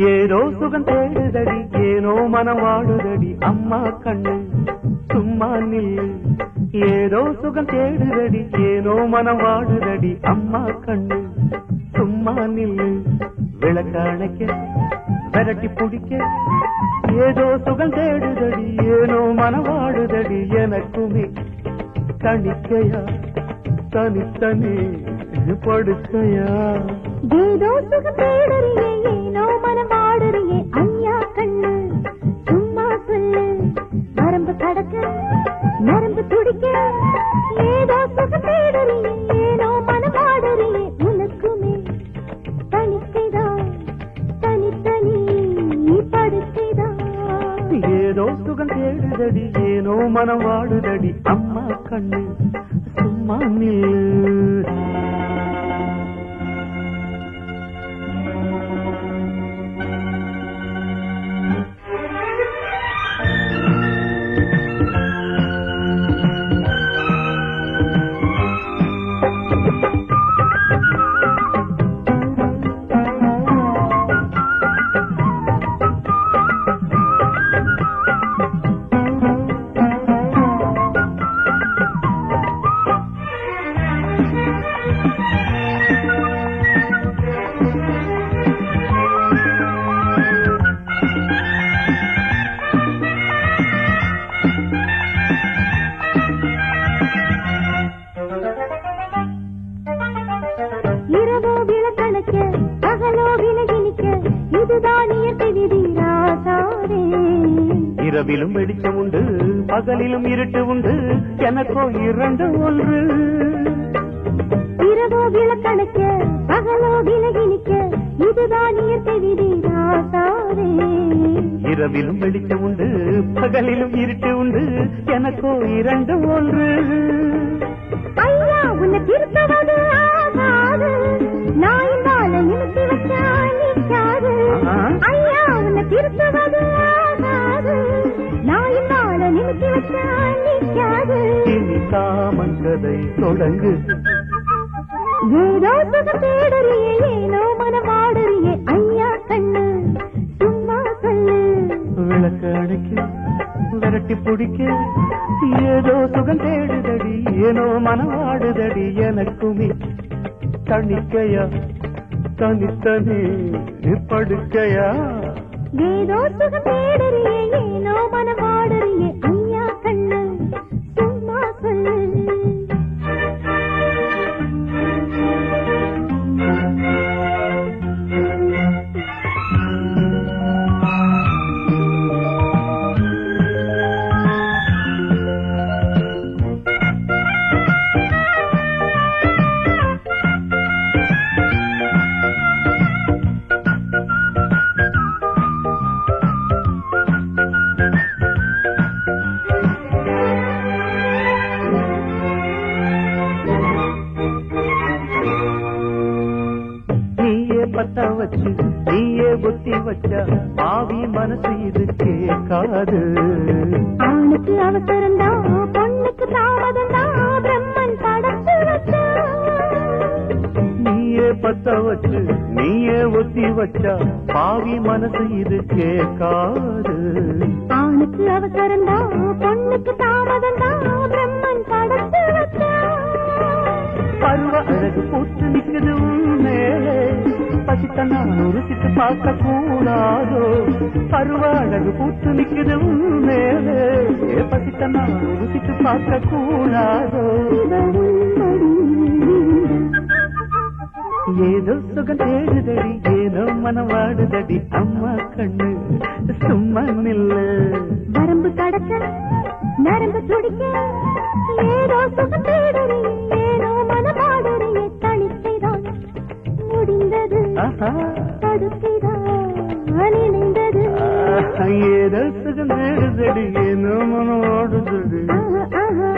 ஏதோ சுகம் தேடுதடி ஏனோ மனம் வாடுதடி அம்மா கண்ணு சும்மா நில்லு. ஏதோ சுகம் தேடுதடி ஏனோ மனம் வாடுதடி அம்மா கண்ணு சும்மா நில்லு. விளக்க அணைக்க விரட்டி பிடிக்க ஏதோ சுகம் தேடுதடி ஏனோ மனம் வாடுதடி எனக்குமே தனிக்கையா தனித்தனி படுக்கையா. ஏதோ சுகம் தேடுறியே ஏனோ மனம் வாடுறியே ஐயா கண்ணு சும்மா சொல்லு. நரம்பு கடக்க நரம்பு துடிக்க ஏதோ சுகம் தேடுறியே ஏனோ மனம் வாடுறியே உனக்குமே தனிக்கைதான் தனித்தனி படுக்கைதான். ஏதோ சுகம் தேடுதடி ஏனோ மனம் வாடுதடி அம்மா கண்ணு சும்மா நில்லு. இரவோ விளக்கணக்க பகலோ விலகினிக்க இதுதான் இயற்கை விதி ராசாவே. இரவிலும் வெளிச்சம் உண்டு பகலிலும் இருட்டு உண்டு எனக்கோ இரண்டு ஒன்று. இரவோ விளக்கணக்க பகலோ விலகினிக்க இதுதான் இயற்கை விதி ராசாவே. இரவிலும் வெளிச்சம் உண்டு பகலிலும் இருட்டு உண்டு எனக்கோ இரண்டு ஒன்று. ஐயா உன்னை திருப்பவது ஆகாது நான் இந்தால நிறுத்தி வச்சா நிற்காது. ஐயா உன்னை திருப்பவது ஆகாது நான் இந்தால நிறுத்தி வச்சா நிற்காது. இனி காமன் கதை தொடங்கு. ஏதோ சுகம் தேடுறியே ஏனோ மனம் வாடுறியே ஐயா கண்ணு சும்மா சொல்லு. விளக்க அணைக்க விரட்டி பிடிக்க ஏதோ சுகம் தேடுதடி ஏனோ மனம் வாடுதடி எனக்குமே தனிக்கையா தனித்தனி படுக்கையா. ஏதோ சுகம் தேடுறியே ஏனோ மனம் வாடுறியே ஐயா கண்ணு சும்மா சொல்லு. பத்த வச்சு நீயே புத்தி வச்சா பாவி மனசு இது கேட்காது. ஆணுக்கு அவசரம்தா பொண்ணுக்கு தாமதம்தா பிரம்மன் படத்து வச்சா. நீயே பத்த வச்சு நீயே ஒத்தி வச்சா பாவி மனசு இது கேட்காது. ஆணுக்கு அவசரம்தா பொண்ணுக்கு தாமதம்தா பிரம்மன் படத்து வச்சா. பருவ அழகு பூத்து நிக்குது மேலே பசித்த நான் ருசித்து பார்க்க கூடாதோ. பருவ அழகு பூத்து நிக்குது மேலே பசித்த நான் ருசித்து பார்க்க கூடாதோ. ஏதோ சுகம் தேடுதடி ஏதோ மனம் வாடுதடி அம்மா கண்ணு சும்மா நில்லு. வரம்பு கடக்க நரம்பு துடிக்க ஏதோ சுகம் தேடுறீ ஏனோ மனம் வாடுறியே தனிக்கைதான் முடிந்தது தடுக்கைதான் நினைந்தது. ஏதோ சுகம் தேடுதடி ஏனோ மனம் வாடுதடி. ஆஹா